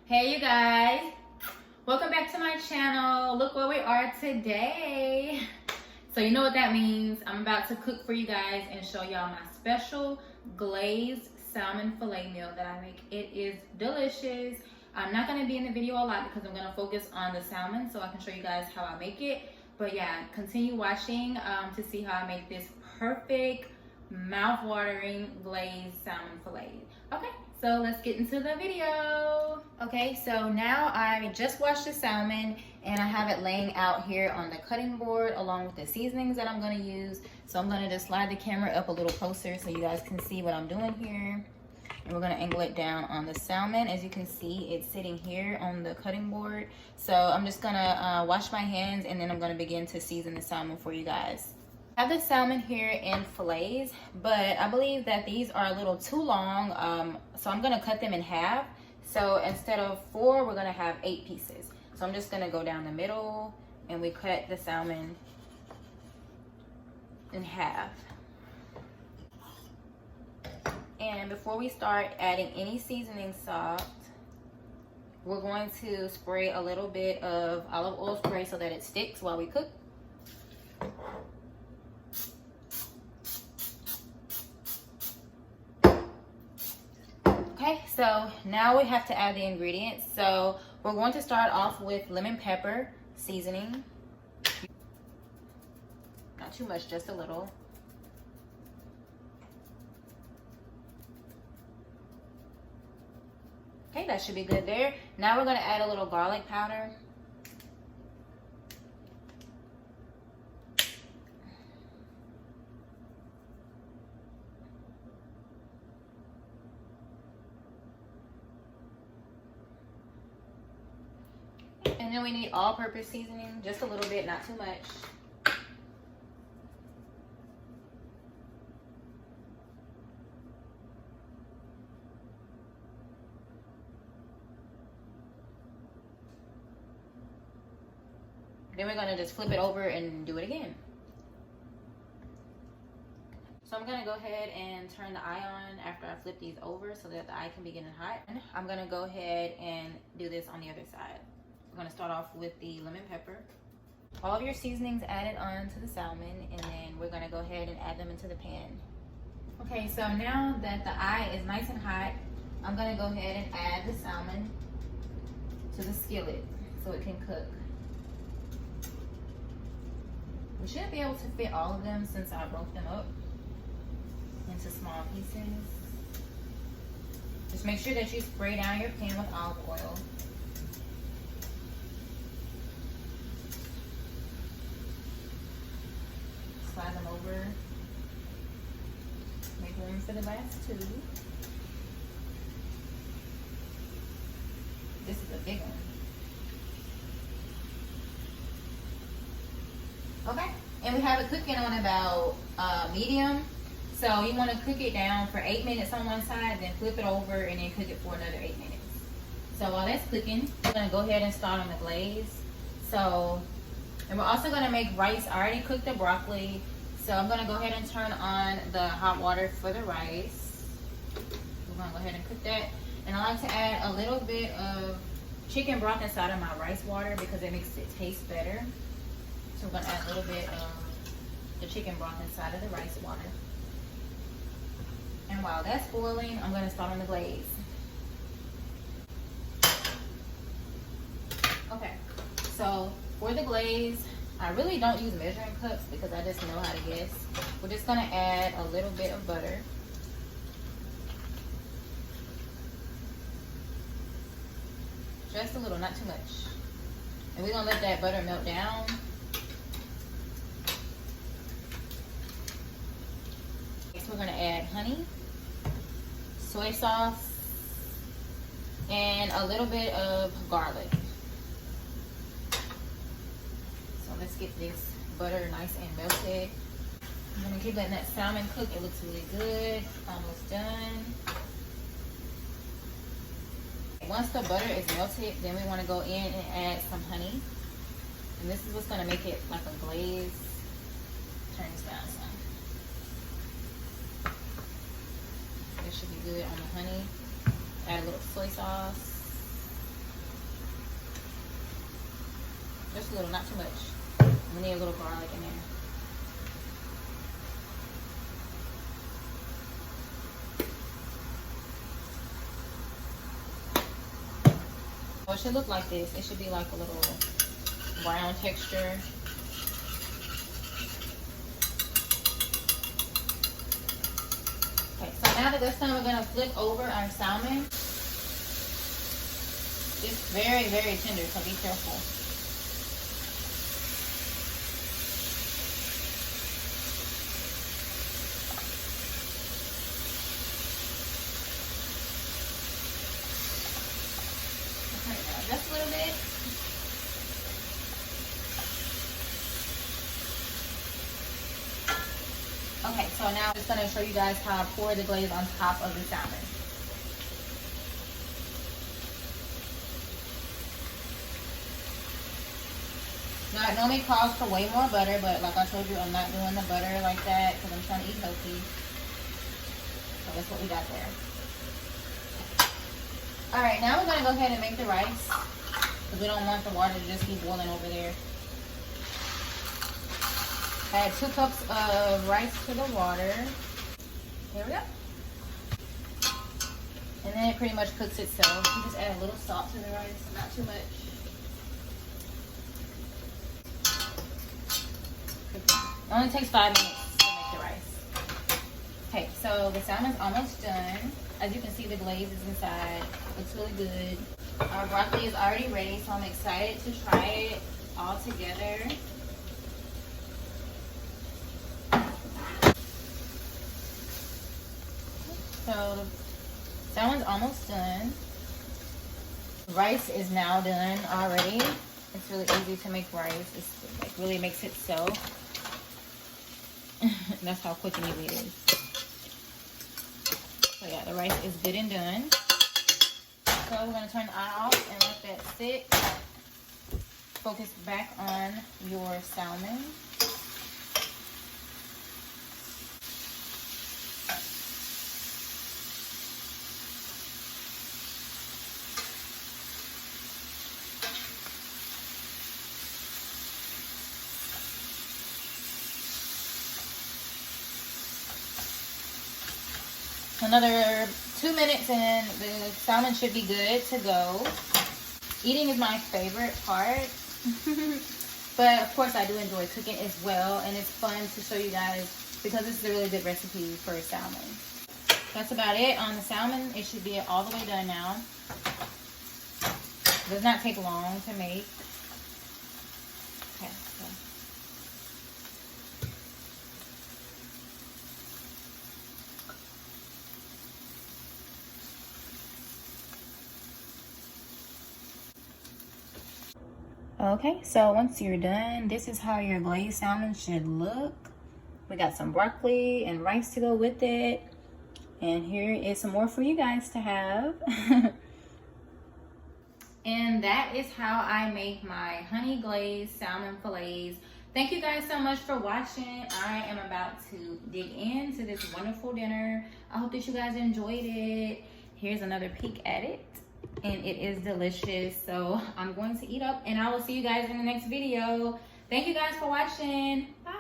Hey you guys, welcome back to my channel. Look where we are today. So you know what that means. I'm about to cook for you guys and show y'all my special glazed salmon filet meal that I make. It is delicious. I'm not going to be in the video a lot because I'm going to focus on the salmon so I can show you guys how I make it. But yeah, continue watching to see how I make this perfect mouth-watering glazed salmon filet. Okay, so let's get into the video. Okay, so now I just washed the salmon and I have it laying out here on the cutting board along with the seasonings that I'm going to use. So I'm going to just slide the camera up a little closer so you guys can see what I'm doing here. And we're going to angle it down on the salmon. As you can see, it's sitting here on the cutting board. So I'm just going to wash my hands and then I'm going to begin to season the salmon for you guys. I have the salmon here in fillets, but I believe that these are a little too long, so I'm gonna cut them in half. So instead of 4, we're gonna have 8 pieces. So I'm just gonna go down the middle and we cut the salmon in half. And before we start adding any seasoning salt, we're going to spray a little bit of olive oil spray so that it sticks while we cook. Okay, so now we have to add the ingredients. So we're going to start off with lemon pepper seasoning. Not too much, just a little. Okay, that should be good there. Now we're going to add a little garlic powder. And then we need all-purpose seasoning, just a little bit, not too much. Then we're gonna just flip it over and do it again. So I'm gonna go ahead and turn the eye on after I flip these over so that the eye can be getting hot. I'm gonna go ahead and do this on the other side. We're gonna start off with the lemon pepper. All of your seasonings added on to the salmon, and then we're gonna go ahead and add them into the pan. Okay, so now that the eye is nice and hot, I'm gonna go ahead and add the salmon to the skillet so it can cook. We should be able to fit all of them since I broke them up into small pieces. Just make sure that you spray down your pan with olive oil. Slide them over. Make room for the last 2. This is a big one. Okay, and we have it cooking on about medium. So you want to cook it down for 8 minutes on one side, then flip it over and then cook it for another 8 minutes. So while that's cooking, we're going to go ahead and start on the glaze. So, and we're also going to make rice. I already cooked the broccoli. So I'm going to go ahead and turn on the hot water for the rice. We're going to go ahead and cook that. And I like to add a little bit of chicken broth inside of my rice water because it makes it taste better. So we're going to add a little bit of the chicken broth inside of the rice water. And while that's boiling, I'm going to start on the glaze. Okay, so for the glaze, I really don't use measuring cups because I just know how to guess. We're just going to add a little bit of butter. Just a little, not too much. And we're going to let that butter melt down. Next, we're going to add honey, soy sauce, and a little bit of garlic. So let's get this butter nice and melted. I'm going to keep letting that salmon cook. It looks really good. Almost done. Once the butter is melted, then we want to go in and add some honey. And this is what's going to make it like a glaze. Turn this down some. It should be good on the honey. Add a little soy sauce. Just a little, not too much. We need a little garlic in there. So it should look like this. It should be like a little brown texture. Okay, so now that that's done, we're gonna flip over our salmon. It's very, very tender, so be careful. Okay, just a little bit. Okay, so now I'm just gonna show you guys how I pour the glaze on top of the salmon. Now, it normally calls for way more butter, but like I told you, I'm not doing the butter like that because I'm trying to eat healthy. So that's what we got there. All right, now we're gonna go ahead and make the rice because we don't want the water to just keep boiling over there. Add 2 cups of rice to the water. Here we go. And then it pretty much cooks itself. You just add a little salt to the rice, not too much. It only takes 5 minutes to make the rice. Okay, so the salmon's almost done. As you can see, the glaze is inside. Looks really good. Our broccoli is already ready, so I'm excited to try it all together. So the salmon's almost done. Rice is now done already. It's really easy to make rice. It's like really makes it so. That's how quick and easy it is. So yeah, the rice is good and done. So we're gonna turn the eye off and let that sit. Focus back on your salmon. Another 2 minutes and the salmon should be good to go. Eating is my favorite part. But of course I do enjoy cooking as well, and it's fun to show you guys because this is a really good recipe for salmon. That's about it on the salmon. It should be all the way done now. It does not take long to make. Okay, so. Okay, so once you're done, this is how your glazed salmon should look. We got some broccoli and rice to go with it. And here is some more for you guys to have. And that is how I make my honey glazed salmon fillets. Thank you guys so much for watching. I am about to dig into this wonderful dinner. I hope that you guys enjoyed it. Here's another peek at it. And it is delicious. So I'm going to eat up and I will see you guys in the next video. Thank you guys for watching. Bye.